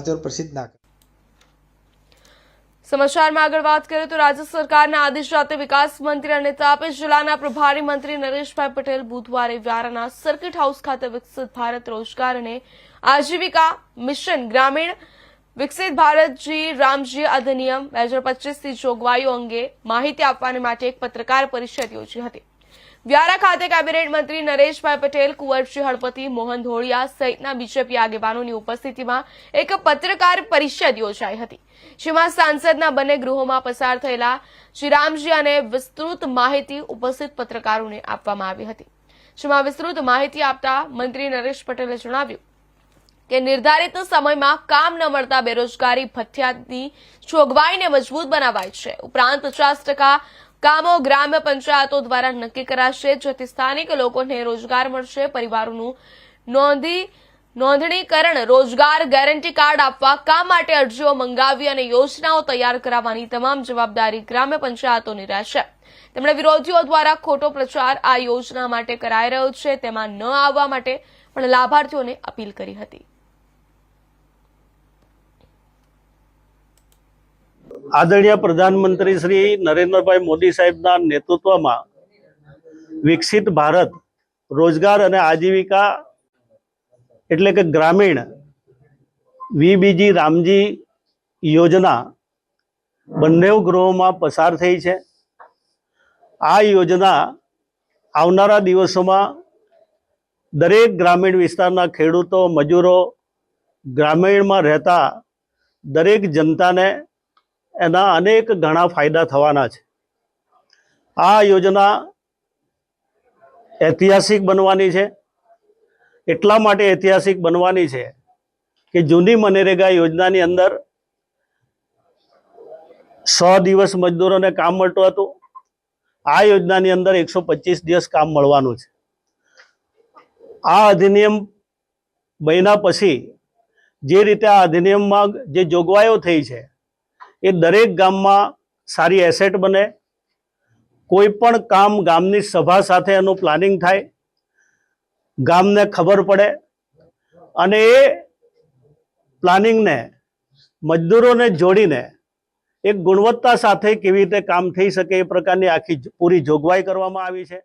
लाभार्थियों पर प्रसिद्ध ना करें। સમાચારમાં આગળ વાત કરીએ તો રાજ્ય સરકારના આદેશ સાથે વિકાસ મંત્રી અને તાપી જિલ્લાના પ્રભારી મંત્રી નરેશભાઈ પટેલ બુધવારે વ્યારાના સર્કિટ હાઉસ ખાતે વિકસિત ભારત રોજગાર અને આજીવિકા મિશન ગ્રામીણ વિકસિત ભારતજી રામજી અધિનિયમ 2025ની જોગવાઈઓ અંગે માહિતી આપવા માટે એક પત્રકાર પરિષદ યોજી હતી। વ્યારા ખાતે કેબિનેટ મંત્રી નરેશભાઈ પટેલ, કુંવરજી હળપતિ, મોહન ધોળિયા સહિતના બીજેપી આગેવાનોની ઉપસ્થિતિમાં એક પત્રકાર પરિષદ યોજાઈ હતી, જેમાં સાંસદના બંને ગૃહોમાં પસાર થયેલા શ્રી રામજી અને વિસ્તૃત માહિતી ઉપસ્થિત પત્રકારોને આપવામાં આવી હતી, જેમાં વિસ્તૃત માહિતી આપતા મંત્રી નરેશ પટેલે જણાવ્યું કે નિર્ધારિત સમયમાં કામ ન મળતા બેરોજગારી ભથ્થાની જોગવાઈને મજબૂત બનાવાઈ છે। ઉપરાંત 50% કામો ગ્રામ્ય પંચાયતો દ્વારા નક્કી કરાશે, જેથી સ્થાનિક લોકોને રોજગાર મળશે। પરિવારોનું નોંધણીકરણ, રોજગાર ગેરંટી કાર્ડ આપવા, કામ માટે અરજીઓ મંગાવી અને યોજનાઓ તૈયાર કરાવવાની તમામ જવાબદારી ગ્રામ્ય પંચાયતોની રહેશે। તેમણે વિરોધીઓ દ્વારા ખોટો પ્રચાર આ યોજના માટે કરાઈ રહ્યો છે તેમાં ન આવવા માટે પણ લાભાર્થીઓને અપીલ કરી હતી। आदरणीय प्रधानमंत्री श्री नरेन्द्रभाई मोदी साहेबना नेतृत्वમાં વિકસિત ભારત રોજગાર અને આજીવિકા એટલે કે ગ્રામીણ વીબીજી રામજી યોજના બંને ગૃહોમાં પસાર થઈ છે। આ યોજના આવનારા દિવસોમાં દરેક ગ્રામીણ વિસ્તારના ખેડૂતો, મજૂરો, ગ્રામીણમાં રહેતા દરેક જનતાને એના અનેક ઘણા ફાયદા થવાના છે। આ યોજના ઐતિહાસિક બનવાની છે। એટલા માટે ઐતિહાસિક બનવાની છે કે જૂની મનરેગા યોજનાની અંદર 100 દિવસ મજદૂરોને કામ મળતું હતું। આ યોજનાની અંદર 125 દિવસ કામ મળવાનું છે। આ અધિનિયમ બન્યા પછી જે રીતે આ અધિનિયમમાં જે જોગવાઈઓ થઈ છે એ દરેક ગામમાં સારી એસેટ બને। કોઈ પણ કામ ગામની સભા સાથે એનું પ્લાનિંગ થાય, ગામને ખબર પડે અને એ પ્લાનિંગને મજદૂરોને જોડીને એક ગુણવત્તા સાથે કેવી રીતે કામ થઈ શકે એ પ્રકારની આખી પૂરી જોગવાઈ કરવામાં આવી છે।